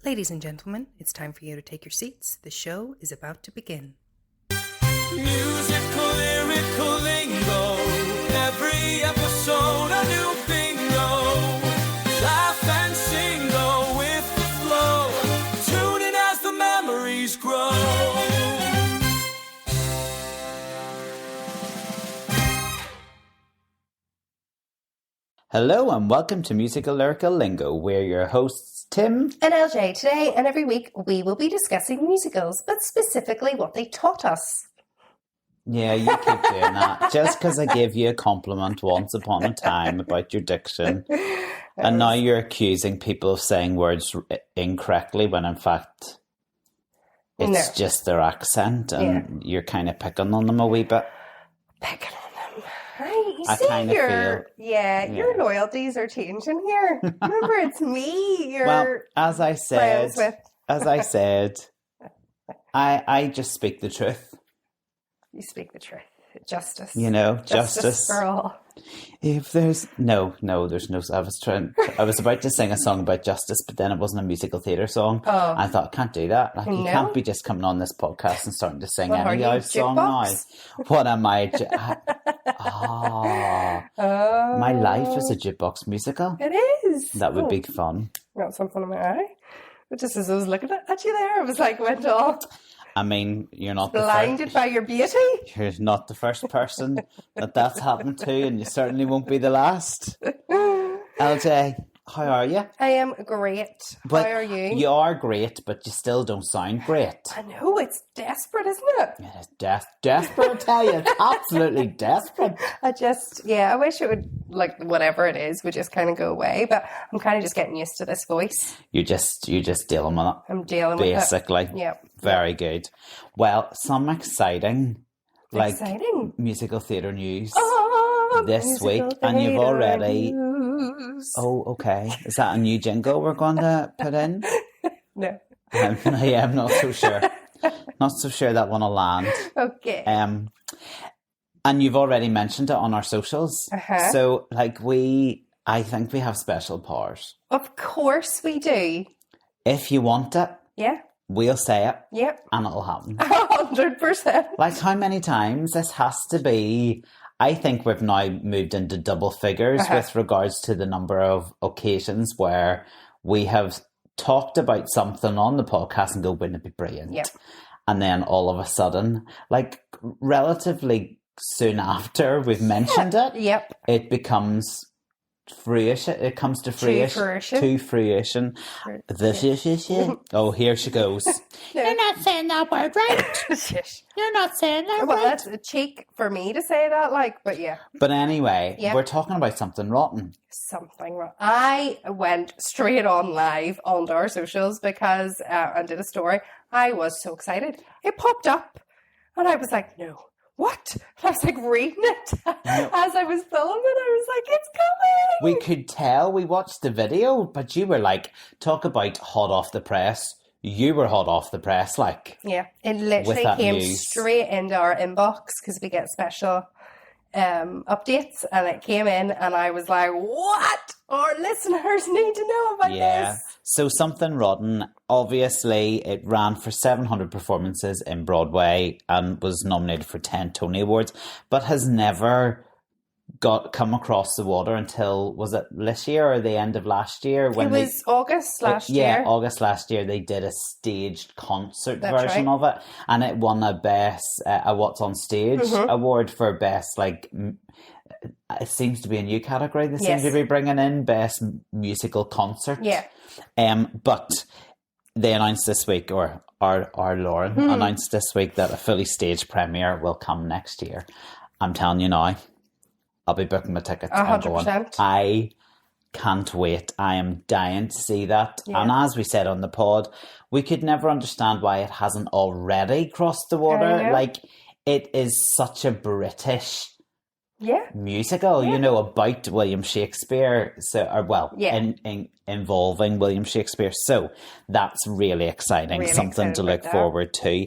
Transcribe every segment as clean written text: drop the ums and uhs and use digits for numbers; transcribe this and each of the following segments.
Ladies and gentlemen, it's time for you to take your seats. The show is about to begin. Musical, lyrical lingo. Every episode a new bingo. Laugh and sing, go with the flow. Tune in as the memories grow. Hello and welcome to Musical Lyrical Lingo. We're your hosts, Tim and LJ. Today and every week we will be discussing musicals, but specifically what they taught us. Yeah, you keep doing that. Just because I gave you a compliment once upon a time about your diction. And now you're accusing people of saying words incorrectly when in fact it's just their accent and you're kind of picking on them a wee bit. Picking on them. I kind of feel. Yeah, your loyalties are changing here. Remember, it's me you're well, as I said, friends with. I just speak the truth. You speak the truth. Justice. You know, justice for all. If there's there's no. I was about to sing a song about justice, but then it wasn't a musical theatre song. Oh. I thought, I can't do that. Like, you can't be just coming on this podcast and starting to sing any old song now. What am I? My life is a jukebox musical. It is. That would be fun. Got something in my eye. But just as I was looking at you there, I was like, went all. I mean, you're not blinded by your beauty. You're not the first person that's happened to, and you certainly won't be the last. LJ, how are you? I am great. But how are you? You are great, but you still don't sound great. I know, it's desperate, isn't it? It is desperate, I tell you. It's absolutely desperate. I wish it would, like, whatever it is, would just kind of go away, but I'm kind of just getting used to this voice. You just dealing with it. I'm dealing with it. Basically. Yep. Very good. Well, some exciting musical theatre news this week, and you've already... News. Oh, okay. Is that a new jingle we're going to put in? No. I'm not so sure. Not so sure that one will land. Okay. And you've already mentioned it on our socials. Uh-huh. So, I think we have special powers. Of course we do. If you want it, we'll say it. Yep. And it'll happen. 100%. Like, how many times this has to be... I think we've now moved into double figures with regards to the number of occasions where we have talked about something on the podcast and go, wouldn't it be brilliant? Yep. And then all of a sudden, like relatively soon after we've mentioned it, it becomes fruition. It comes to fruition. To fruition. Oh, here she goes. You're not saying that word right. You're not saying that right. Well, that's a cheek for me to say that, but yeah. But anyway, we're talking about something rotten. Something rotten. I went straight on live on our socials because I did a story. I was so excited. It popped up and I was like, no. What? I was like reading it as I was filming. I was like, it's coming. We could tell. We watched the video, but you were like, talk about hot off the press. You were hot off the press, like. Yeah, it literally came straight into our inbox because we get special updates, and it came in, and I was like, what? Our listeners need to know about this. So something rotten. Obviously, it ran for 700 performances in Broadway and was nominated for 10 Tony Awards, but has never come across the water until, was it this year or the end of last year? When it was August last year. Yeah, August last year. They did a staged concert version of it, and it won a best, a What's on Stage award for best, it seems to be a new category they seem to be bringing in, best musical concert. Yeah. But they announced this week, or our Lauren announced this week, that a fully staged premiere will come next year. I'm telling you now, I'll be booking my tickets. 100%. I can't wait. I am dying to see that. Yeah. And as we said on the pod, we could never understand why it hasn't already crossed the water. Like, it is such a British musical, about William Shakespeare. Involving William Shakespeare. So that's really exciting. Really something to look forward to.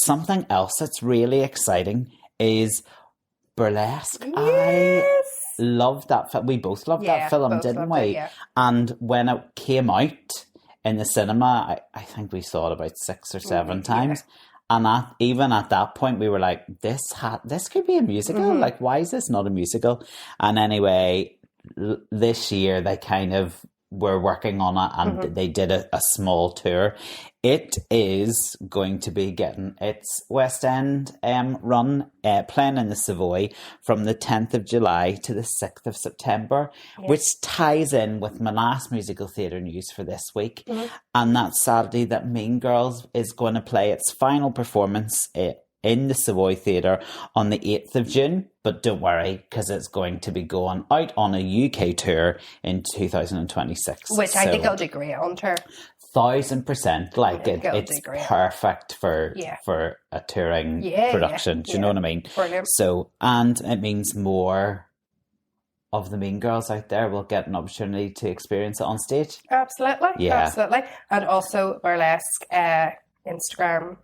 Something else that's really exciting is Burlesque. Yes. I loved that film. We both loved that film, didn't we? Yeah. And when it came out, in the cinema, I think we saw it about 6 or 7 times. And even at that point, we were like, this could be a musical. Like, why is this not a musical? And anyway, this year they kind of were working on it, and they did a small tour. It is going to be getting its West End run, playing in the Savoy from the 10th of July to the 6th of September, which ties in with my last musical theatre news for this week. And that's Saturday that Mean Girls is going to play its final performance in the Savoy Theatre on the 8th of June. But don't worry, because it's going to be going out on a UK tour in 2026. Which I think it'll do great on tour. 1,000%. Like, it's perfect for a touring production. Do you know what I mean? Brilliant. So, and it means more of the Mean Girls out there will get an opportunity to experience it on stage. Absolutely. Yeah. Absolutely. And also Burlesque Instagram,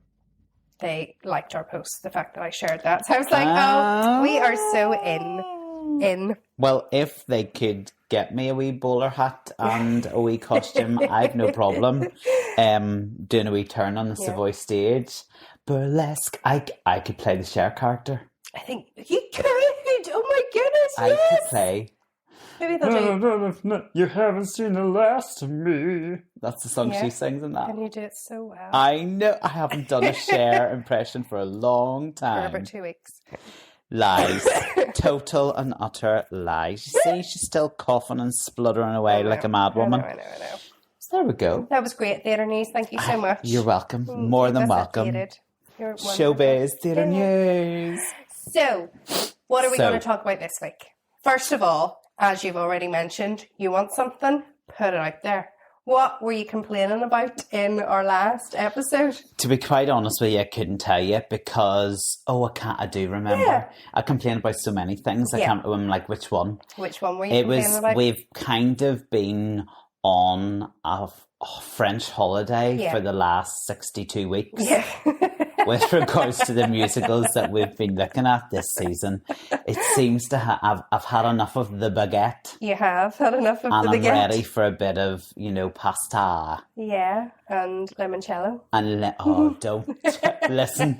they liked our post, the fact that I shared that. So I was like, we are so in. Well, if they could get me a wee bowler hat and a wee costume, I've no problem doing a wee turn on the Savoy stage. Burlesque, I could play the Cher character. I think you could. Oh my goodness, I could play. Maybe they'll do. You haven't seen the last of me. That's the song she sings in that. And you do it so well. I know. I haven't done a Cher impression for a long time. For about 2 weeks. Lies. Total and utter lies. You see, she's still coughing and spluttering away like a mad woman. I know. So there we go. That was great theatre news. Thank you so much. You're welcome. More than welcome. You're Showbiz theatre news. So, what are we going to talk about this week? First of all, as you've already mentioned, you want something, put it out there. What were you complaining about in our last episode? To be quite honest with you, I couldn't tell you because, I do remember. Yeah. I complained about so many things. I can't remember, like, which one. Which one were you complaining about? We've kind of been on a French holiday for the last 62 weeks. Yeah. With regards to the musicals that we've been looking at this season, it seems to I've had enough of the baguette. You have had enough of the baguette. And I'm ready for a bit of, pasta. Yeah, and limoncello. And don't listen.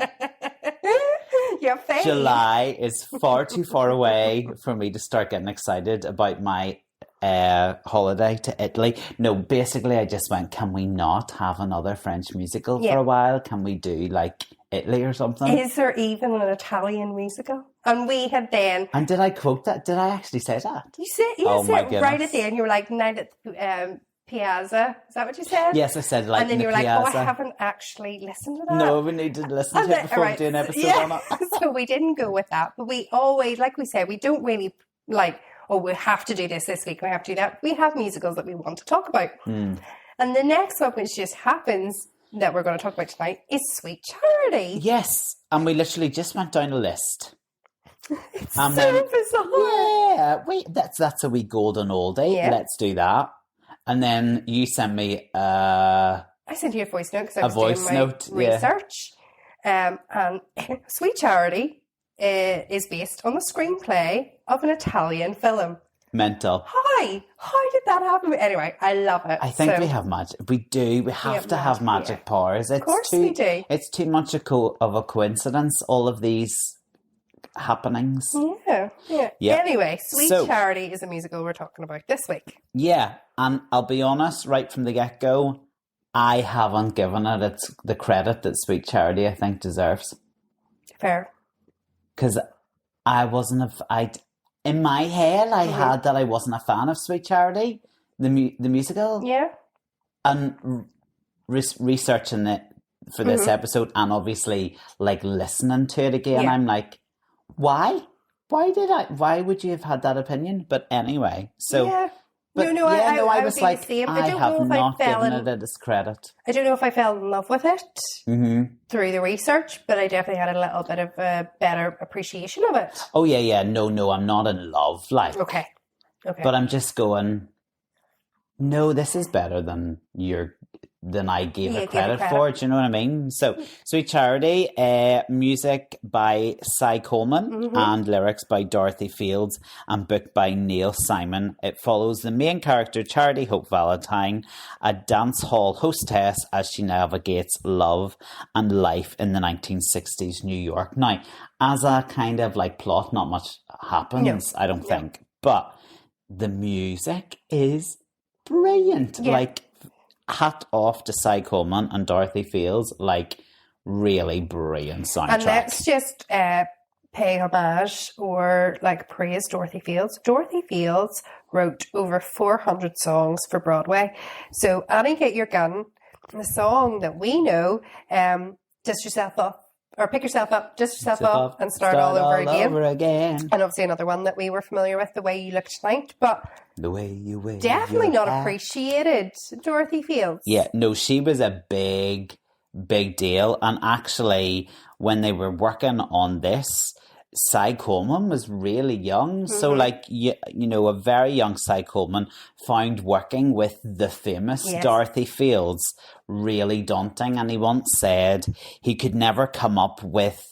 Your face. July is far too far away for me to start getting excited about my holiday to Italy. No, basically I just went, can we not have another French musical for a while? Can we do like Italy or something? Is there even an Italian musical? And we had then... And did I quote that? Did I actually say that? You said right at the end, you were like, night at the Piazza. Is that what you said? Yes, I said like. And then you were Piazza. like, I haven't actually listened to that. No, we need to listen to it before we do an episode on it. So we didn't go with that. But we always, like we said, we don't really like... we have to do this week, we have to do that. We have musicals that we want to talk about. And the next one, which just happens that we're going to talk about tonight, is Sweet Charity. Yes, and we literally just went down a list. It's so bizarre. Yeah, wait, that's a wee golden oldie. Yeah. Let's do that. And then you send me I sent you a voice note because I was doing my research. And Sweet Charity is based on the screenplay of an Italian film. Mental. Hi! How did that happen? Anyway, I love it. I think we have magic. We do. We have to have magic powers. Of course we do. It's too much of a coincidence, all of these happenings. Yeah. Anyway, Sweet Charity is a musical we're talking about this week. Yeah, and I'll be honest, right from the get-go, I haven't given it the credit that Sweet Charity, I think, deserves. Fair. Because I wasn't in my head, I had that I wasn't a fan of Sweet Charity, the musical. Yeah. And researching it for this episode, and obviously like listening to it again, I'm like, why? Why would you have had that opinion? But anyway, so. Yeah. But I was like, I have not given it its credit. I don't know if I fell in love with it through the research, but I definitely had a little bit of a better appreciation of it. Oh, yeah. No, I'm not in love. Okay. But I'm just going, no, this is better than your than I gave it credit for. Do you know what I mean? So, Sweet Charity, music by Cy Coleman and lyrics by Dorothy Fields and book by Neil Simon. It follows the main character, Charity Hope Valentine, a dance hall hostess as she navigates love and life in the 1960s New York. Now, as a kind of like plot, not much happens, I don't think. But the music is brilliant. Yeah. Like, hat off to Cy Coleman and Dorothy Fields, like really brilliant soundtrack. And let's just pay homage or like praise Dorothy Fields. Dorothy Fields wrote over 400 songs for Broadway. So Annie, Get Your Gun, the song that we know, dust yourself up, or pick yourself up, dust yourself up, and start all over again. And obviously another one that we were familiar with, The Way You Look Tonight, but The Way You Wear definitely Your not Hat. appreciated, Dorothy Fields. Yeah, no, she was a big deal. And actually, when they were working on this, Cy Coleman was really young. So, like, you know, a very young Cy Coleman found working with the famous Dorothy Fields really daunting. And he once said he could never come up with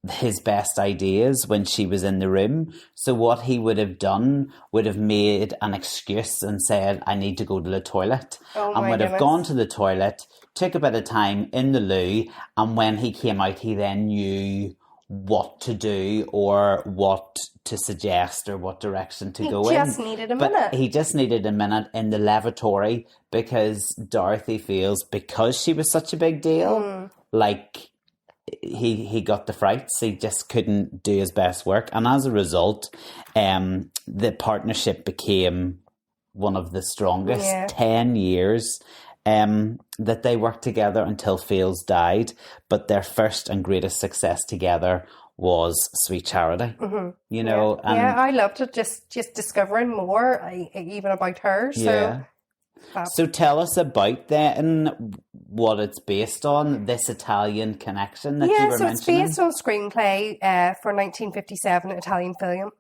his best ideas when she was in the room. So what he would have done would have made an excuse and said, I need to go to the toilet. And would have gone to the toilet, took a bit of time in the loo, and when he came out, he then knew what to do or what to suggest or what direction to go in. He just needed a minute. He just needed a minute in the lavatory because Dorothy feels, because she was such a big deal, like he got the frights. He just couldn't do his best work. And as a result, the partnership became one of the strongest. 10 years that they worked together until Fields died. But their first and greatest success together was Sweet Charity. You know, and I loved it. Just discovering more, even about her. So, so tell us about then what it's based on. This Italian connection that you were mentioning. It's based on a screenplay for 1957 Italian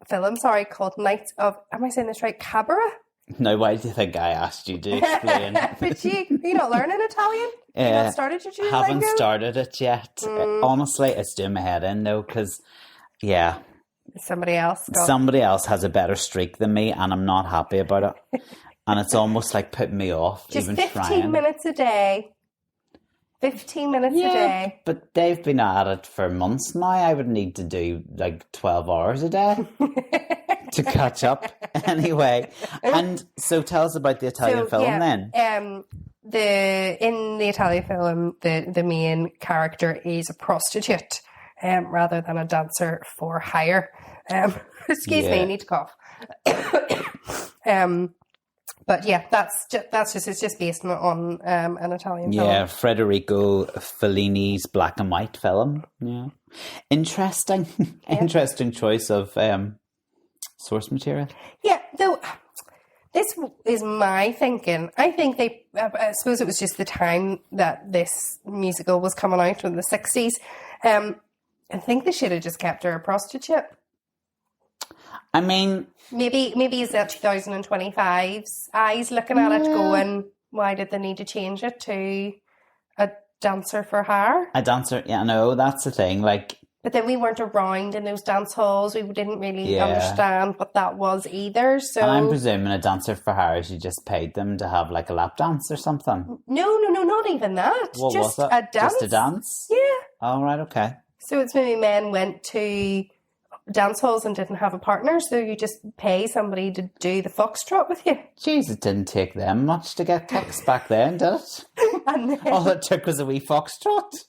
film. Sorry, called Nights of. Am I saying this right? Cabaret. Now, why do you think I asked you to explain? But you not learning Italian? You not started your Duolingo? Haven't started it yet. Honestly, it's doing my head in though, because somebody else has a better streak than me, and I'm not happy about it. And it's almost like putting me off. Just even 15 trying. minutes a day. 15 minutes a day. But they've been at it for months now. I would need to do like 12 hours a day to catch up. Anyway, and so tell us about the Italian film then. In the Italian film, the main character is a prostitute rather than a dancer for hire. Excuse me, I need to cough. But yeah, it's just based on an Italian film. Yeah, Federico Fellini's black and white film. Yeah, interesting choice of source material. Yeah, though this is my thinking. I think I suppose it was just the time that this musical was coming out in the 60s. I think they should have just kept her a prostitute. I mean, maybe is that 2025's eyes looking at it going, why did they need to change it to a dancer for hire? A dancer, yeah, no, that's the thing. Like, but then we weren't around in those dance halls. We didn't really understand what that was either. So, and I'm presuming a dancer for hire is you just paid them to have like a lap dance or something. No, not even that. What just was it? A dance. Just a dance? Yeah. All right, okay. So it's maybe men went to dance halls and didn't have a partner, so you just pay somebody to do the foxtrot with you. Jeez, it didn't take them much to get kicks back then, did it? And then, All it took was a wee foxtrot.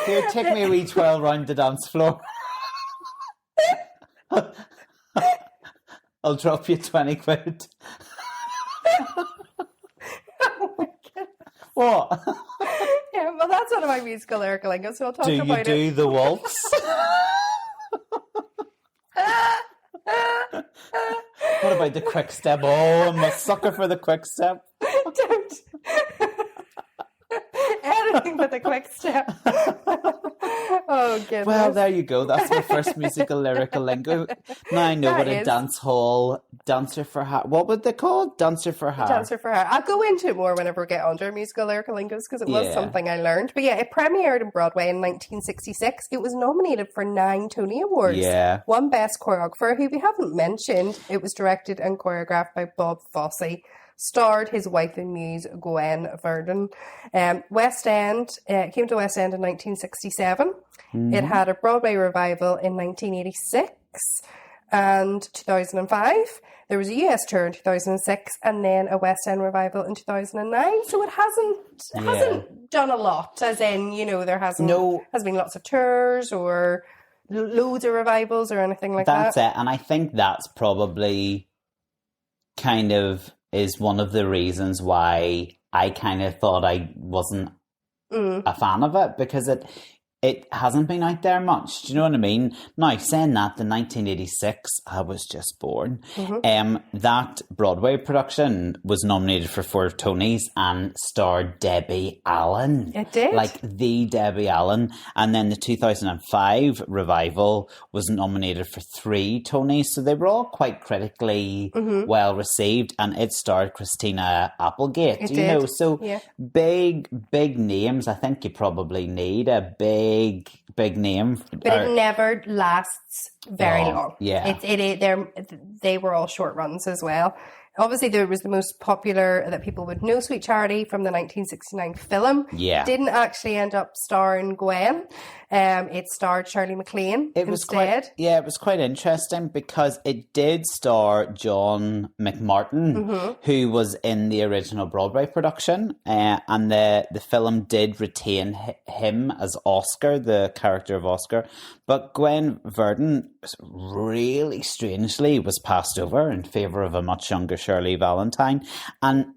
Here, take me a wee twirl round the dance floor. I'll drop you 20 quid. oh my God. What? Yeah, well, that's one of my musical lyrical lingo, so I'll talk Do you about do the waltz? What about the quick step? Oh, I'm a sucker for the quick step. Don't. Anything but the quick step. Oh, goodness. Well, there you go. That's my first musical lyrical lingo. Now I know That what a is. dance hall Dancer for Hire. What would they call? Dancer for Hire. Dancer for Hire. I'll go into it more whenever we get under musical lyrical lingos because it was something I learned. But yeah, it premiered in Broadway in 1966. It was nominated for 9 Tony Awards. Yeah. 1 Best Choreographer, who we haven't mentioned. It was directed and choreographed by Bob Fosse. Starred his wife and muse, Gwen Verdon. West End, came to West End in 1967. It had a Broadway revival in 1986 and 2005. There was a US tour in 2006 and then a West End revival in 2009. So it hasn't done a lot, as in, there has been lots of tours or loads of revivals or anything like that. That's it. And I think that's probably kind of is one of the reasons why I kind of thought I wasn't a fan of it, because it hasn't been out there much. Do you know what I mean? Now, saying that, the 1986, I was just born. That Broadway production was nominated for 4 Tonys and starred Debbie Allen. It did? Like the Debbie Allen. And then the 2005 revival was nominated for 3 Tonys. So they were all quite critically well received. And it starred Christina Applegate. It did. So big names. I think you probably need a big name, but it never lasts very long. Yeah, they were all short runs as well. Obviously, there was the most popular that people would know, Sweet Charity, from the 1969 film. Yeah, didn't actually end up starring Gwen. It starred Shirley MacLaine instead. It was quite interesting because it did star John McMartin, who was in the original Broadway production, and the film did retain him as Oscar, the character of Oscar. But Gwen Verdon, really strangely, was passed over in favour of a much younger Shirley Valentine. And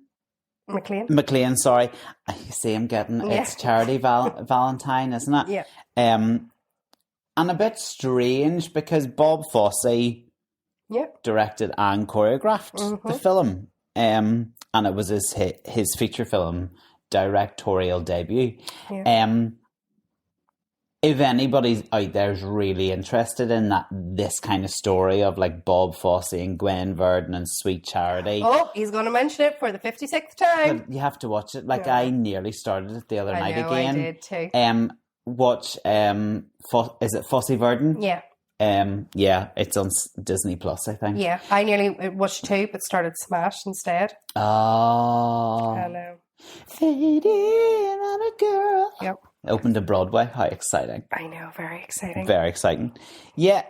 MacLaine, sorry. You see, I'm getting it's Charity Valentine, isn't it? Yeah. And a bit strange because Bob Fosse directed and choreographed the film. And it was his feature film directorial debut. Yeah. If anybody's out there is really interested in this kind of story of like Bob Fosse and Gwen Verdon and Sweet Charity. Oh, he's going to mention it for the 56th time. But you have to watch it. Like I nearly started it the other night again. I did too. Watch, is it Fosse Verdon? Yeah. It's on Disney Plus, I think. Yeah, I nearly watched 2 but started Smash instead. Oh. I know. Fading on a girl. Yep. Opened to Broadway. How exciting. I know, very exciting. Very exciting. Yeah,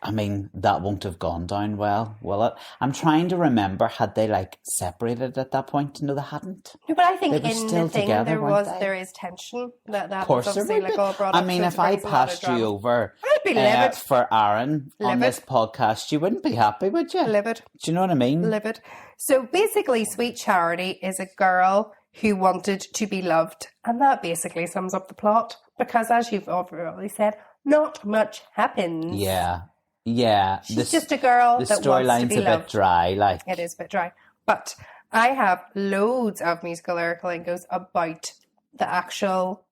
I mean, that won't have gone down well, will it? I'm trying to remember, had they like separated at that point? No, they hadn't. No, but I think in the thing together, there is tension. That of course there would like be. all brought up, I mean, if I passed you over I'd be livid. For Aaron on this podcast, you wouldn't be happy, would you? Livid. Do you know what I mean? Livid. So basically, Sweet Charity is a girl who wanted to be loved. And that basically sums up the plot. Because as you've already said, not much happens. Yeah. Yeah. She's just a girl that wants to be loved. The storyline's a bit dry. Like it is a bit dry. But I have loads of musical lyrical lingos about the actual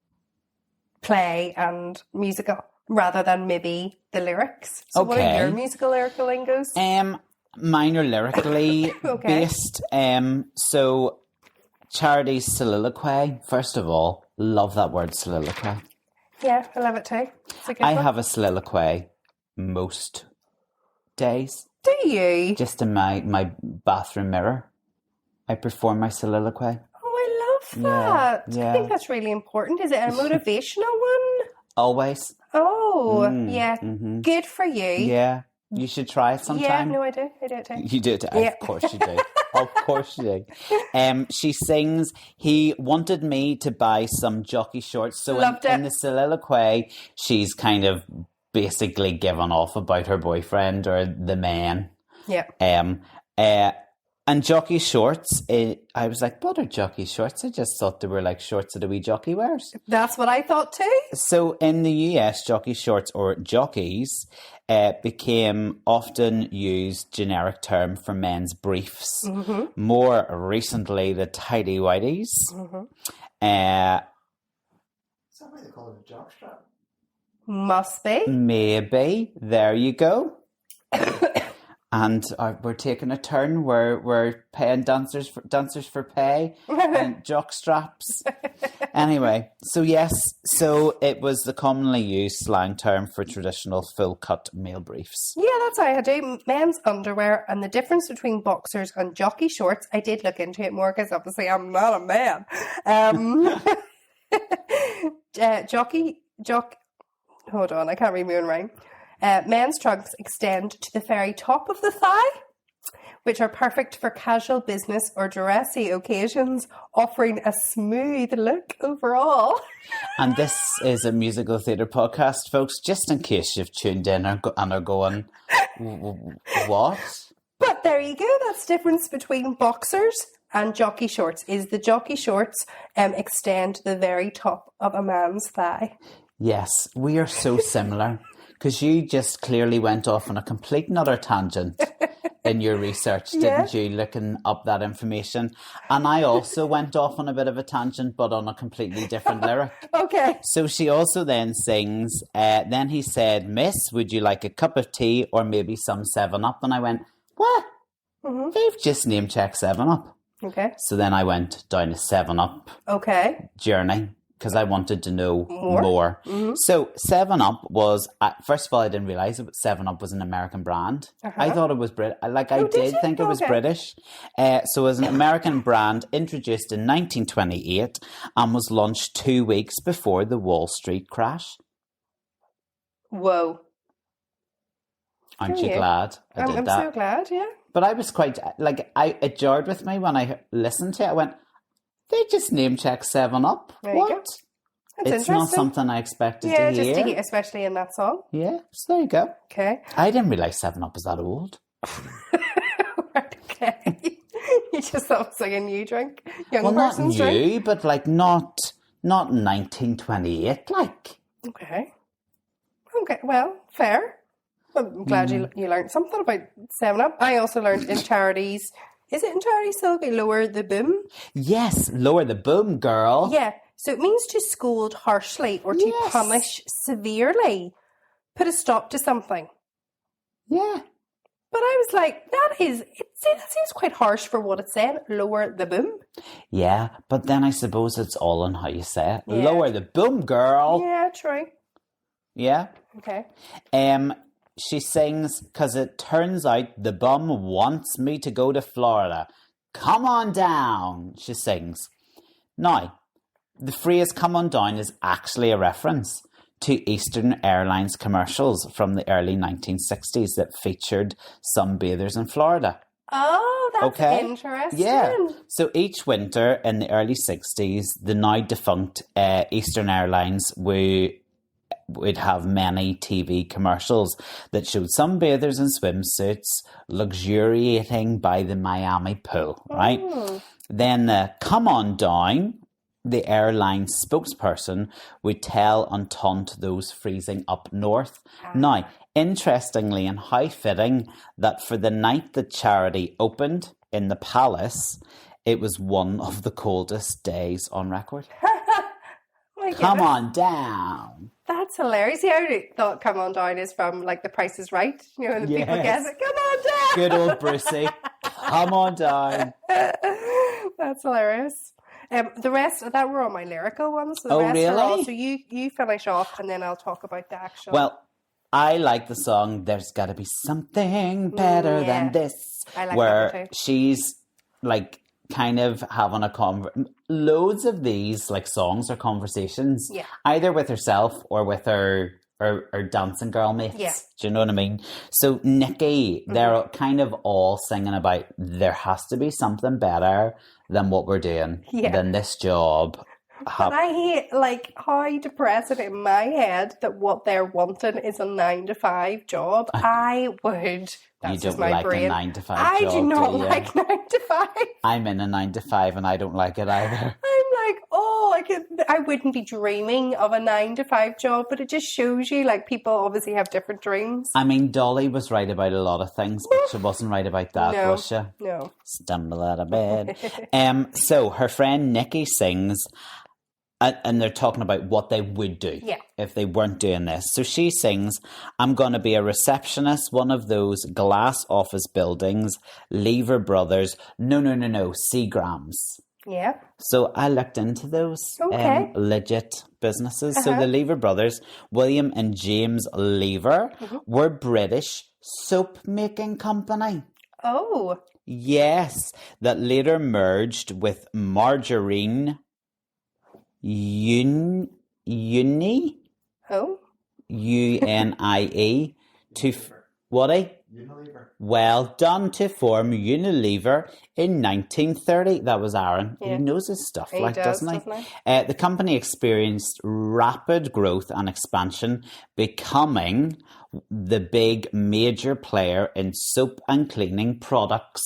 play and musical rather than maybe the lyrics. So what are your musical lyrical lingos? Mine are lyrically based. So Charity's soliloquy, first of all, love that word soliloquy. Yeah, I love it too. It's a good one. have a soliloquy most days. Do you? Just in my bathroom mirror. I perform my soliloquy. Oh, I love that. Yeah. I think that's really important. Is it a motivational one? Always. Oh, yeah. Mm-hmm. Good for you. Yeah. You should try it sometime. Yeah, no, I do. I do it too. You do it too. Yeah. Of course you do. Of course you do. She sings, he wanted me to buy some jockey shorts. So in the soliloquy, she's kind of basically given off about her boyfriend or the man. Yeah. And jockey shorts, I was like, what are jockey shorts? I just thought they were like shorts that a wee jockey wears. That's what I thought too. So in the US, jockey shorts or jockeys became often used generic term for men's briefs. Mm-hmm. More recently, the tidy whities. Mm-hmm. Is that why they call it a jockstrap? Must be. Maybe. There you go. And we're taking a turn. We're paying dancers for pay and jock straps. Anyway, so yes, so it was the commonly used slang term for traditional full cut male briefs. Yeah, that's how I do. Men's underwear and the difference between boxers and jockey shorts. I did look into it more because obviously I'm not a man. Hold on, I can't read my own rhyme. Men's trunks extend to the very top of the thigh, which are perfect for casual business or dressy occasions, offering a smooth look overall. And this is a musical theatre podcast, folks, just in case you've tuned in and are going, what? But there you go, that's the difference between boxers and jockey shorts, is the jockey shorts extend to the very top of a man's thigh. Yes, we are so similar. Because you just clearly went off on a complete and utter tangent in your research, didn't you, looking up that information? And I also went off on a bit of a tangent, but on a completely different lyric. Okay. So she also then sings, then he said, Miss, would you like a cup of tea or maybe some 7-Up? And I went, what? Mm-hmm. They've just name-checked 7-Up. Okay. So then I went down a 7-Up journey. Because I wanted to know more. Mm-hmm. So 7-Up was, first of all, I didn't realise 7-Up was an American brand. I thought it was British. I did think it was British. So it was an American brand introduced in 1928 and was launched 2 weeks before the Wall Street crash. Whoa. Aren't you glad I did that? I'm so glad, yeah. But I was quite, it jarred with me when I listened to it. I went, they just name-check 7-Up. What? It's not something I expected to hear. Yeah, just to hear, especially in that song. Yeah, so there you go. Okay. I didn't realise 7-Up was that old. Okay. You just thought it was like a new drink? Young not person's new, drink? but not 1928, Okay. Okay, well, fair. I'm glad you learned something about 7-Up. I also learned in Charities... Is it in Charity Silky, lower the boom? Yes, lower the boom, girl. Yeah, so it means to scold harshly or to punish severely. Put a stop to something. Yeah. But I was like, that seems quite harsh for what it said, lower the boom. Yeah, but then I suppose it's all on how you say it. Yeah. Lower the boom, girl. Yeah, true. Yeah? Okay. She sings, because it turns out the bum wants me to go to Florida. Come on down, she sings. Now, the phrase come on down is actually a reference to Eastern Airlines commercials from the early 1960s that featured sunbathers in Florida. Oh, that's interesting. Yeah. So each winter in the early 60s, the now defunct Eastern Airlines would have many TV commercials that showed sunbathers in swimsuits luxuriating by the Miami pool, right? Then come on down, the airline spokesperson would tell and taunt those freezing up north. Now, interestingly and how fitting that for the night that Charity opened in the Palace, it was one of the coldest days on record. Come on down. That's hilarious. Yeah, I thought come on down is from like The Price is Right. You know, the people guess it. Come on down. Good old Brucey. Come on down. That's hilarious. The rest of that were all my lyrical ones. So the rest really? Are all, so you finish off and then I'll talk about the actual. Well, I like the song There's Gotta Be Something Better Than This. I like where that too. She's like kind of having loads of these like songs or conversations, either with herself or with her dancing girl mates. Yeah. Do you know what I mean? So Nikki, they're kind of all singing about there has to be something better than what we're doing, than this job. But I hate like how depressing in my head that what they're wanting is a 9-to-5 job. I would. That's you don't like brain. a 9-to-5 job. I do not like 9-to-5. I'm in a 9-to-5 and I don't like it either. I'm like, I wouldn't be dreaming of a 9-to-5 job, but it just shows you like people obviously have different dreams. I mean, Dolly was right about a lot of things, but she wasn't right about that, was she? No. Stumble out of bed. So her friend Nikki sings, And they're talking about what they would do if they weren't doing this. So she sings, I'm going to be a receptionist, one of those glass office buildings, Lever Brothers. No, Seagrams. Yeah. So I looked into those legit businesses. So the Lever Brothers, William and James Lever, were British soap making company. Oh. Yes, that later merged with Margarine Uni. Oh. UNIE to what? Unilever. Well done, to form Unilever in 1930. That was Aaron. Yeah. He knows his stuff, doesn't he? The company experienced rapid growth and expansion, becoming the big major player in soap and cleaning products.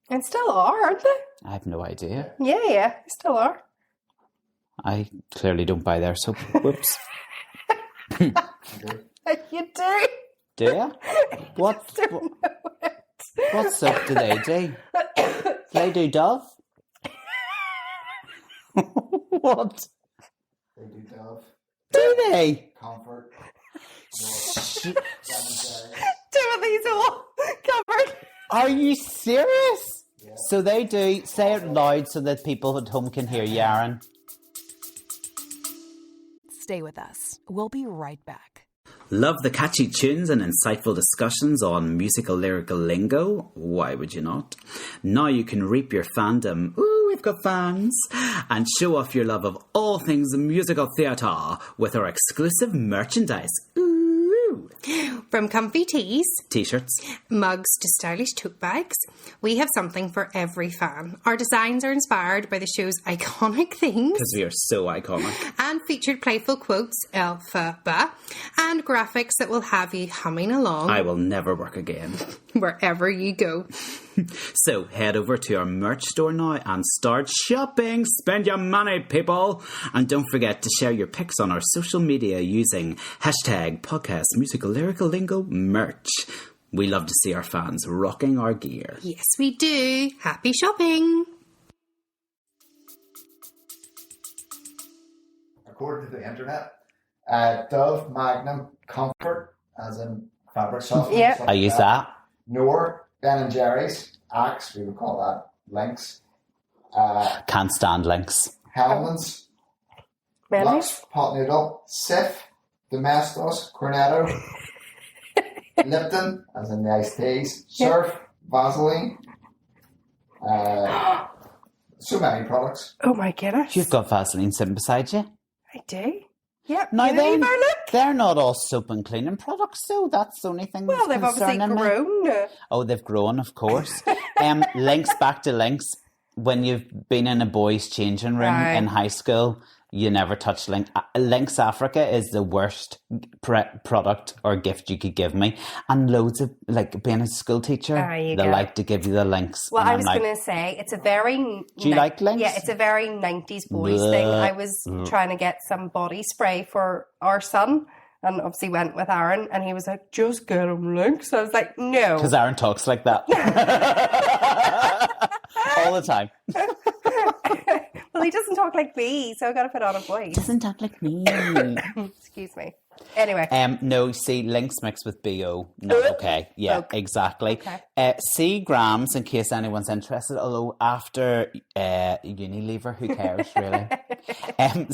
And still are, aren't they? I have no idea. Yeah, still are. I clearly don't buy their soap. Whoops. You do? Do you? What soap do they do? They do Dove? What? They do Dove. Do they? Comfort. Timothy's all covered. Are you serious? Yeah. So they do. Say it loud so that people at home can hear you, Aaron. Stay with us. We'll be right back. Love the catchy tunes and insightful discussions on musical lyrical lingo? Why would you not? Now you can reap your fandom. Ooh, we've got fans. And show off your love of all things musical theatre with our exclusive merchandise. Ooh. From comfy tees, T-shirts, mugs to stylish tote bags, we have something for every fan. Our designs are inspired by the show's iconic themes. Because we are so iconic. And featured playful quotes, alpha, and graphics that will have you humming along. I will never work again. Wherever you go. So head over to our merch store now and start shopping. Spend your money, people. And don't forget to share your pics on our social media using #podcast musical lyrical lingo merch. We love to see our fans rocking our gear. Yes, we do. Happy shopping. According to the internet, Dove, Magnum, Comfort, as in fabric softening. Yeah. I use that. Knorr, Ben & Jerry's, Axe, we would call that, Lynx. Can't stand Lynx. Hellman's, Lux, Pot Noodle, Sif, Domestos, Cornetto, Lipton, as in the iced teas, Surf, Vaseline. So many products. Oh my goodness. You've got Vaseline sitting beside you. I do. Yep. Now then, look. they're not all soap and cleaning products, though. That's the only thing Well, that's they've obviously concerning me. grown. Oh, they've grown, of course. Links, back to Links. When you've been in a boys' changing room in high school, you never touch Lynx. Lynx Africa is the worst product or gift you could give me. And loads of, like, being a school teacher, they like to give you the Lynx. Well, I was going to say, it's a very... Do you like Lynx? Yeah, it's a very 90s boys thing. I was trying to get some body spray for our son, and obviously went with Aaron, and he was like, just get him Lynx. I was like, no. Because Aaron talks like that. All the time. Well, he doesn't talk like me, so I got to put on a voice. Doesn't talk like me. Excuse me. Anyway. No, see, Lynx mixed with B.O. Not okay. Yeah, exactly. Okay. Seagrams, in case anyone's interested, although after Unilever, who cares, really?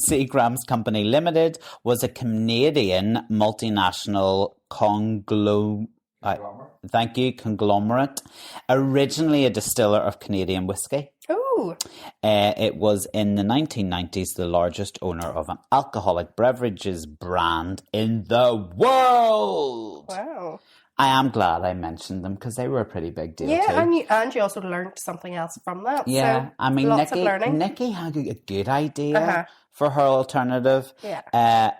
Seagrams Company Limited was a Canadian multinational conglomerate, originally a distiller of Canadian whiskey. Ooh. It was in the 1990s the largest owner of an alcoholic beverages brand in the world. Wow. I am glad I mentioned them because they were a pretty big deal too. And you also learned something else from that. Yeah, so I mean, lots of learning. Nikki had a good idea for her alternative. Yeah.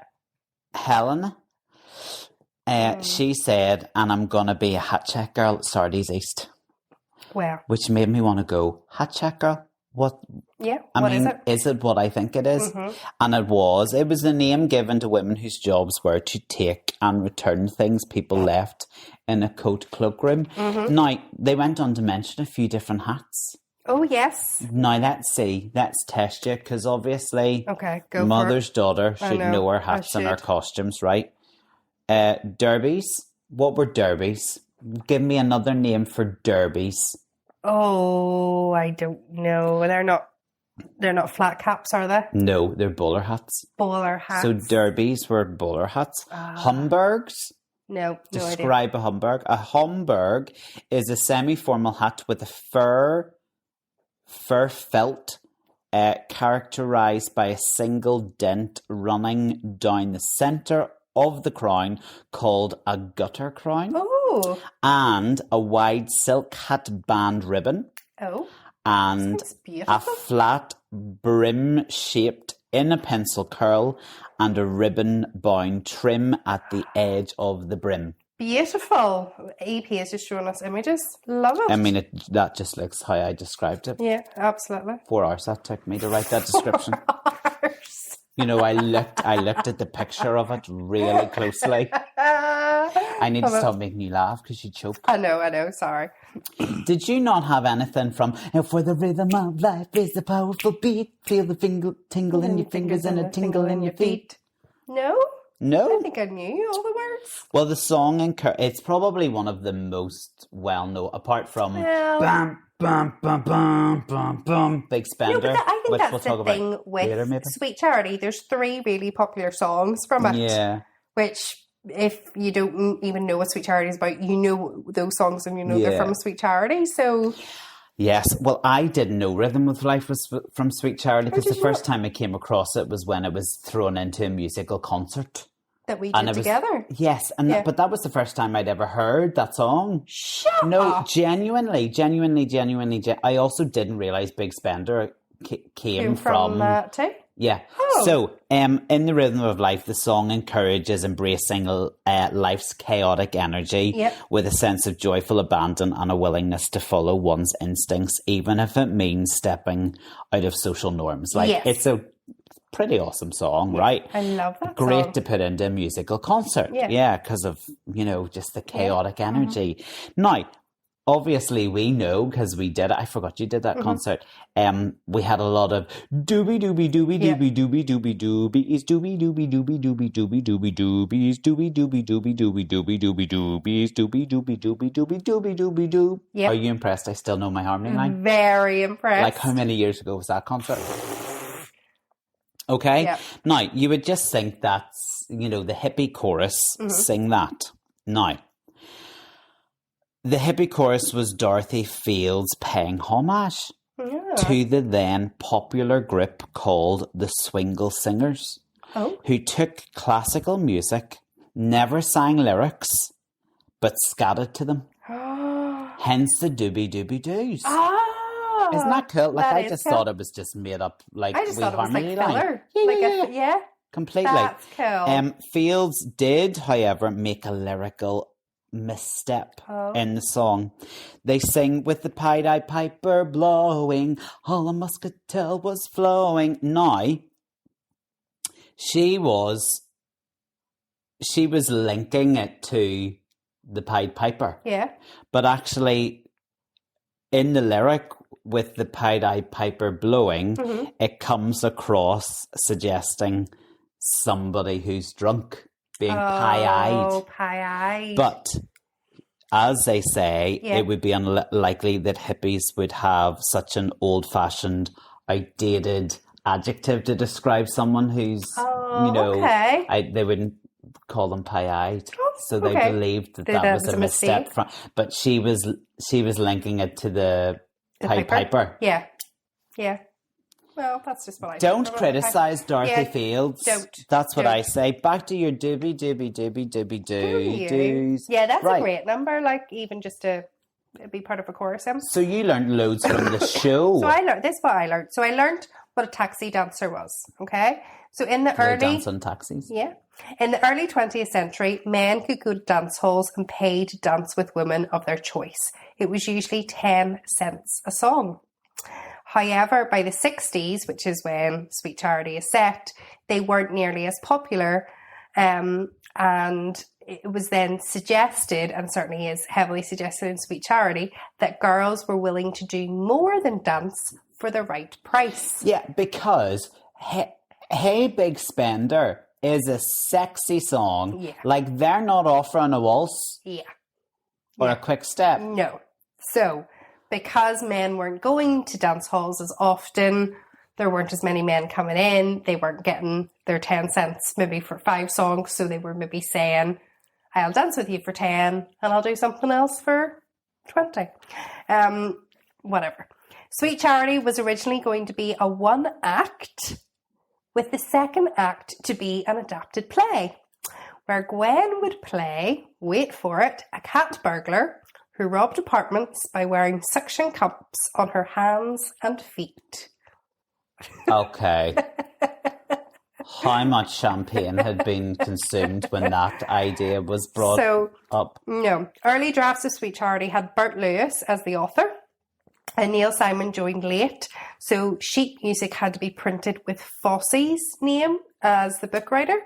Helen, she said, and I'm going to be a hat check girl at Sardi's East. Well. Which made me want to go, hat check girl? What? Yeah, is it what I think it is? Mm-hmm. And it was. It was the name given to women whose jobs were to take and return things people left in a coat cloakroom. Mm-hmm. Now, they went on to mention a few different hats. Oh, yes. Now, let's see. Let's test you, because obviously Okay, go mother's for it. daughter should know her hats and her costumes, right? Derbies. What were derbies? Give me another name for derbies. Oh, I don't know. They're not flat caps, are they? No, they're bowler hats. Bowler hats. So derbies were bowler hats. Homburgs. No idea. Describe a Homburg. A Homburg is a semi-formal hat with a fur felt, characterized by a single dent running down the center of the crown, called a gutter crown. Oh. And a wide silk hat band ribbon. Oh. And a flat brim shaped in a pencil curl and a ribbon bound trim at the edge of the brim. Beautiful. EP is just showing us images. Love it. I mean, that just looks how I described it. Yeah, absolutely. 4 hours that took me to write that description. 4 hours. You know, I looked at the picture of it really closely. I need to stop making you laugh because you choke. I know, sorry. Did you not have anything from "For the rhythm of life is a powerful beat, feel the tingle in your fingers and a tingle in your feet"? No? No? I think I knew all the words. Well, the song, it's probably one of the most well-known, apart from Bam, Bam, Bam, Bam, Bam, Bam, Big Spender. No, but I think that's we'll the thing later, with Sweet Charity. There's 3 really popular songs from it. Yeah. Which, if you don't even know what Sweet Charity is about, you know those songs and you know they're from Sweet Charity. So... Yes, well, I didn't know Rhythm of Life was from Sweet Charity, because the first time I came across it was when it was thrown into a musical concert. That we did together. Yes, but that was the first time I'd ever heard that song. Shut up. Genuinely. I also didn't realise Big Spender came from that too? Yeah. Oh. So, in the Rhythm of Life, the song encourages embracing life's chaotic energy with a sense of joyful abandon and a willingness to follow one's instincts, even if it means stepping out of social norms. It's a pretty awesome song, right? I love that Great song. to put into a musical concert. Yeah, because of, just the chaotic energy. Now, obviously we know, because we did it. I forgot you did that concert. We had a lot of doobie doobie doobie doobie doobie doobie doobies, doobie doobie doobie doobie doobie doobie doobies, doobie doobie doobie doobie doobie doobie doobies, doobie doobie doobie doobie doobie doobie doo. Are you impressed? I still know my harmony line. Very impressed. Like, how many years ago was that concert? Okay. Yep. Now, you would just think that's, the hippie chorus, sing that. Now, the hippie chorus was Dorothy Fields paying homage to the then popular group called the Swingle Singers, who took classical music, never sang lyrics, but scattered to them. Hence the doobie doobie doos. Isn't that cool? Like, I just thought it was just made up, like, I just thought it was like line. filler. Yeah. Completely. That's cool. Fields did, however, make a lyrical misstep in the song. They sing with the pied-eyed piper blowing, all the muscatel was flowing. Now, she was linking it to the Pied Piper. Yeah. But actually, in the lyric, with the pied-eyed piper blowing, it comes across suggesting somebody who's drunk, being pie-eyed. Pie-eyed. But, as they say, it would be unlikely that hippies would have such an old-fashioned, outdated adjective to describe someone who's, they wouldn't call them pie-eyed. So they believed that was a misstep. But she was linking it to the Pied Piper. Yeah. Well, that's just what I don't criticise Dorothy Fields. That's what I say. Back to your doobie doobie doobie doobie doos. Yeah, that's a great number. Like, even just to be part of a chorus. So you learned loads from the show. So I learned. This is what I learned. So I learned what a taxi dancer was. Okay. So in the early dance on taxis. Yeah. In the early 20th century, men could go to dance halls and pay to dance with women of their choice. It was usually 10 cents a song. However, by the 60s, which is when Sweet Charity is set, they weren't nearly as popular. And it was then suggested, and certainly is heavily suggested in Sweet Charity, that girls were willing to do more than dance for the right price. Yeah, because Hey Big Spender is a sexy song. Yeah. Like, they're not offering a waltz Yeah. or a quick step. No. So, because men weren't going to dance halls as often, there weren't as many men coming in, they weren't getting their 10 cents maybe for 5 songs, so they were maybe saying, I'll dance with you for 10 and I'll do something else for 20. Whatever. Sweet Charity was originally going to be a 1 act, with the second act to be an adapted play, where Gwen would play, wait for it, a cat burglar who robbed apartments by wearing suction cups on her hands and feet. Okay. How much champagne had been consumed when that idea was brought up? No. Early drafts of Sweet Charity had Bert Lewis as the author, and Neil Simon joined late, so sheet music had to be printed with Fosse's name as the book writer,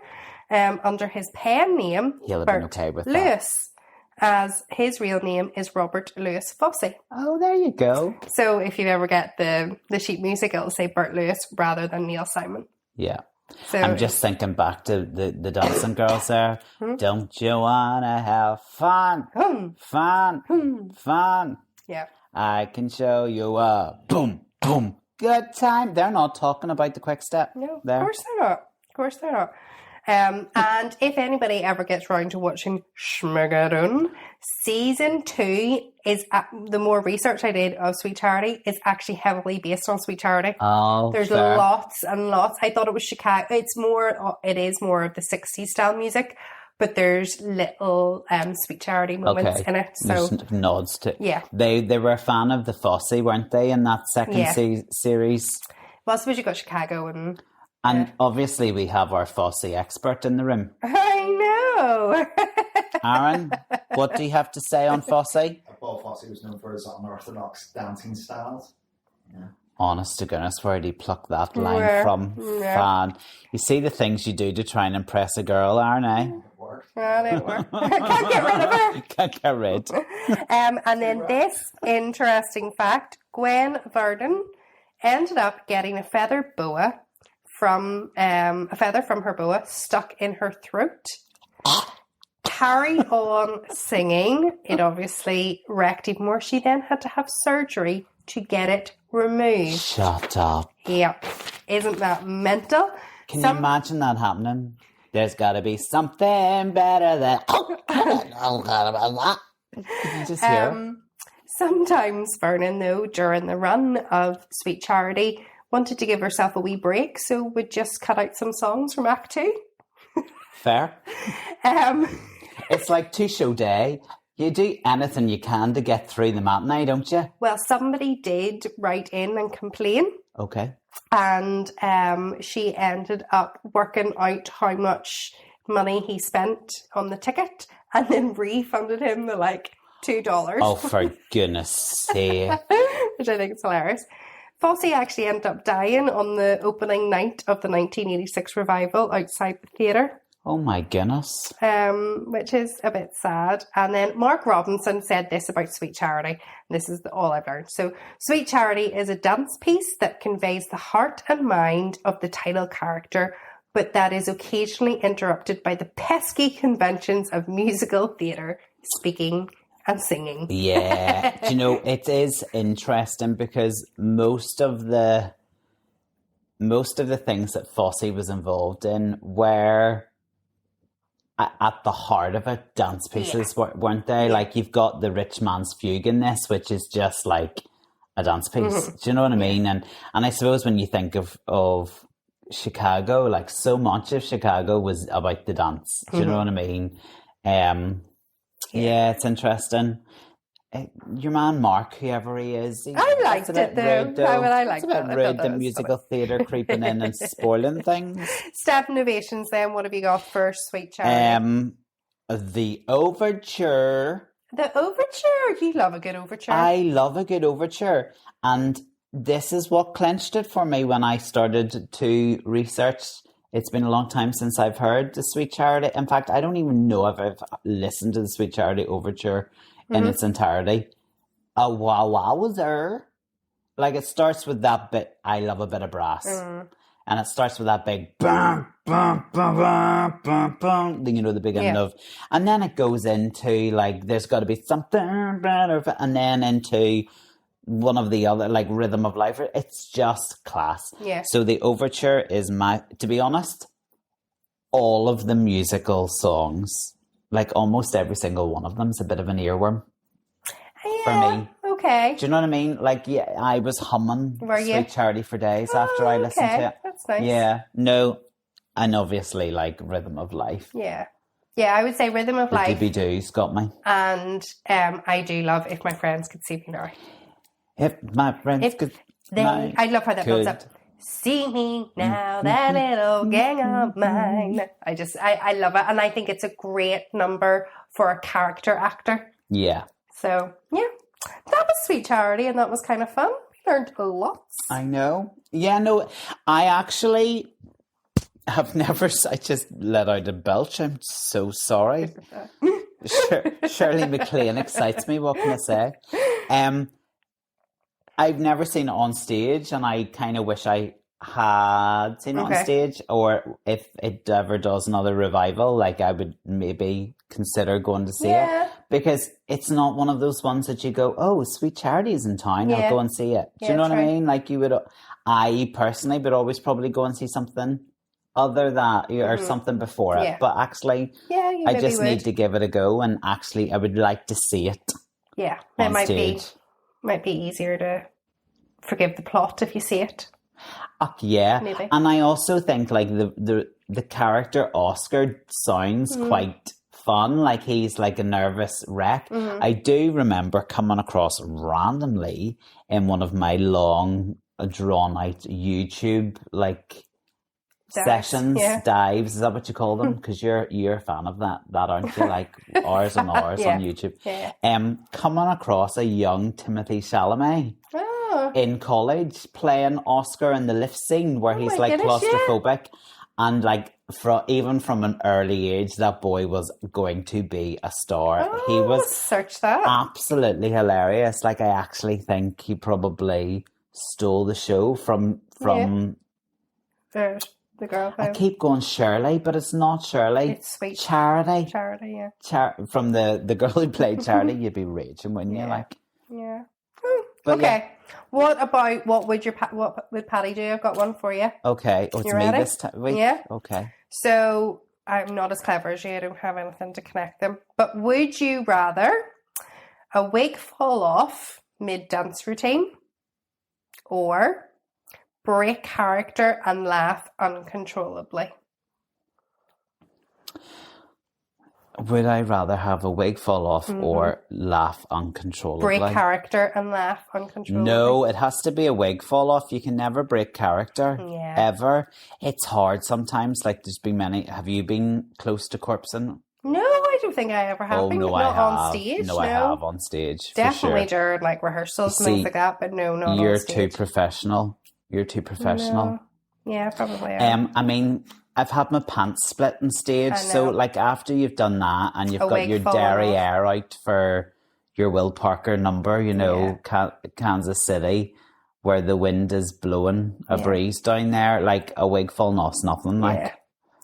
under his pen name, He'll have Bert been okay with that. Lewis, as his real name is Robert Louis Fosse. Oh, there you go. So if you ever get the sheet music, it'll say Bert Lewis rather than Neil Simon. Yeah. So I'm just thinking back to the dancing girls there. Don't you wanna have fun? Fun. Yeah. I can show you a boom, boom, good time. They're not talking about the quick step. No, there. of course they're not. And if anybody ever gets round to watching Schmigadoon, season 2 is, the more research I did of Sweet Charity, is actually heavily based on Sweet Charity. Oh, there's fair. lots and lots. I thought it was Chicago. It is more of the 60s style music, but there's little Sweet Charity moments in it. So just nods to. Yeah. They were a fan of the Fosse, weren't they, in that second series? Well, I suppose you got Chicago and obviously we have our Fosse expert in the room. I know. Aaron, what do you have to say on Fosse? Bob Fosse was known for his unorthodox dancing styles. Yeah. Honest to goodness, where did he pluck that line from? Fan. You see the things you do to try and impress a girl, Aaron, eh? Well, it worked. Can't get rid of her. Can't get rid. And then this interesting fact, Gwen Verdon ended up getting a feather from her boa stuck in her throat. Carried on singing. It obviously wrecked even more. She then had to have surgery to get it removed. Shut up. Yeah. Isn't that mental? Can you imagine that happening? There's got to be something better than... Can you just hear? Sometimes Vernon, though, during the run of Sweet Charity, wanted to give herself a wee break, so would just cut out some songs from Act 2. Fair. It's like 2-show day. You do anything you can to get through the matinee, don't you? Well, somebody did write in and complain. Okay. And she ended up working out how much money he spent on the ticket and then refunded him the $2. Oh, for goodness sake. Which I think is hilarious. Fosse actually ended up dying on the opening night of the 1986 revival outside the theatre. Oh my goodness. Which is a bit sad. And then Mark Robinson said this about Sweet Charity. This is all I've learned. So, Sweet Charity is a dance piece that conveys the heart and mind of the title character, but that is occasionally interrupted by the pesky conventions of musical theatre, speaking and singing. Yeah. Do you know, it is interesting because most of the things that Fosse was involved in were at the heart of it, dance pieces, weren't they? Like, you've got the Rich Man's Fugue in this, which is just like a dance piece. Mm-hmm. Do you know what I mean? And I suppose when you think of Chicago, like, so much of Chicago was about the dance. Do you know what I mean? Yeah, it's interesting. Your man Mark, whoever he is, I liked it though. I liked it. It's a bit rude, the musical theatre creeping in and spoiling things. Staff innovations then, what have you got for Sweet Charity? The overture. The overture? You love a good overture. I love a good overture. And this is what clenched it for me when I started to research It's been a long time since I've heard the Sweet Charity. In fact, I don't even know if I've listened to the Sweet Charity overture in its entirety. A wowzer. Like, it starts with that bit, I love a bit of brass. And it starts with that big bum, bum, bum, bum, bum, bum, you know, the beginning of, and then it goes into, like, there's got to be something better, and then into one of the other, like, Rhythm of Life. It's just class. Yeah. So the overture is to be honest, all of the musical songs, like, almost every single one of them is a bit of an earworm for me. Okay. Do you know what I mean? Like, yeah, I was humming Sweet Charity for days after I listened to it. That's nice. Yeah. No. And obviously, like, Rhythm of Life. Yeah. Yeah, I would say Rhythm of Life. The Doobie-Doos got me. And I do love If My Friends Could See Me Now. If my friends could... I love how that builds up. See me now, that little gang of mine. I love it. And I think it's a great number for a character actor. Yeah. So, yeah. That was Sweet Charity, and that was kind of fun. We learned a lot. I know. Yeah, no, I actually have never... I just let out a belch. I'm so sorry. Shirley MacLaine excites me. What can I say? I've never seen it on stage, and I kind of wish I had seen it on stage, or if it ever does another revival, like, I would maybe consider going to see it, because it's not one of those ones that you go, oh, Sweet Charity's in town, I'll go and see it. Do you know what I mean? Like, I personally would always probably go and see something other that, or something before it, but actually, I just need to give it a go, and actually, I would like to see it. Yeah, it might be easier to forgive the plot if you see it. Yeah, maybe. And I also think, like, the character Oscar sounds quite fun. Like, he's like a nervous wreck. I do remember coming across randomly in one of my long, drawn out YouTube, like, sessions, dives. Is that what you call them? Because you're a fan of that, aren't you? Like, hours and hours on YouTube. Coming across a young Timothy Chalamet in college playing Oscar in the lift scene where he's like claustrophobic, and like even from an early age, that boy was going to be a star. He was search that absolutely hilarious. Like, I actually think he probably stole the show from the girl. I keep going Shirley, but it's not Shirley. It's Sweet Charity. Charity, yeah. From the girl who played Charity, you'd be raging, wouldn't you? Like, yeah. But okay. What would Patty do? I've got one for you. Okay. Oh, it's me this time. Yeah. Okay. So I'm not as clever as you. I don't have anything to connect them. But would you rather a wig fall off mid-dance routine, or break character and laugh uncontrollably? Would I rather have a wig fall off or laugh uncontrollably? Break character and laugh uncontrollably. No, it has to be a wig fall off. You can never break character. Ever. It's hard sometimes. Like, there's been many. Have you been close to corpsing? No, I don't think I ever have. Oh, no, not I have. On stage. No, I have on stage. Definitely for sure. during like rehearsals and things like that, but no, not You're on stage. too professional. You're too professional. No. Yeah, probably. Am. I mean, I've had my pants split on stage, so like after you've done that and you've got your derriere out for your Will Parker number, you know, Kansas City, where the wind is blowing a breeze down there, like a wig falling off's nothing. Like,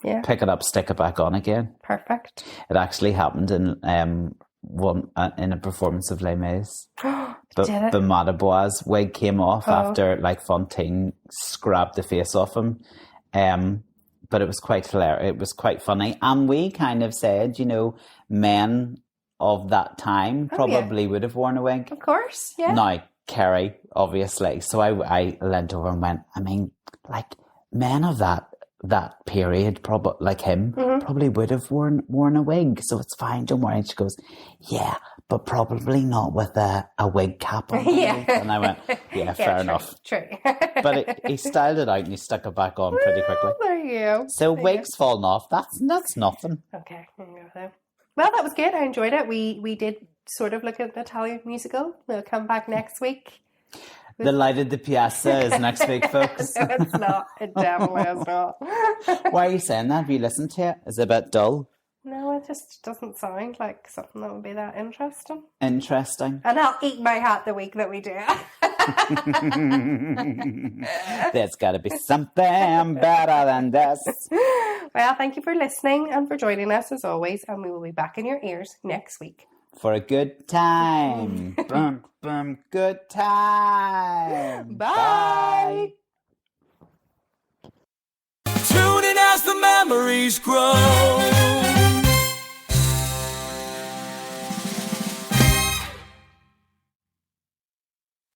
pick it up, stick it back on again. Perfect. It actually happened in in a performance of Les Mis. But Madabois' wig came off after like Fontaine scrapped the face off him. But it was quite hilarious. It was quite funny. And we kind of said, you know, men of that time probably would have worn a wig. Of course, yeah. Now, Kerry, obviously. So I leant over and went, I mean, like, men of that period, probably like him, probably would have worn a wig. So it's fine, don't worry. And she goes, yeah, but probably not with a wig cap on. And I went, fair enough. True. But he styled it out and he stuck it back on pretty quickly. There you go. So wigs falling off, that's nothing. Okay, there you go then. Well, that was good. I enjoyed it. We did sort of look at an Italian musical. We'll come back next week. The Light of the Piazza is next week, folks. No, it's not. It definitely is not. Why are you saying that? Have you listened to it? Is it a bit dull? No, it just doesn't sound like something that would be that interesting. Interesting. And I'll eat my hat the week that we do it. There's got to be something better than this. Well, thank you for listening and for joining us as always. And we will be back in your ears next week. For a good time. Boom, boom, good time. Bye. Tune in as the memories grow.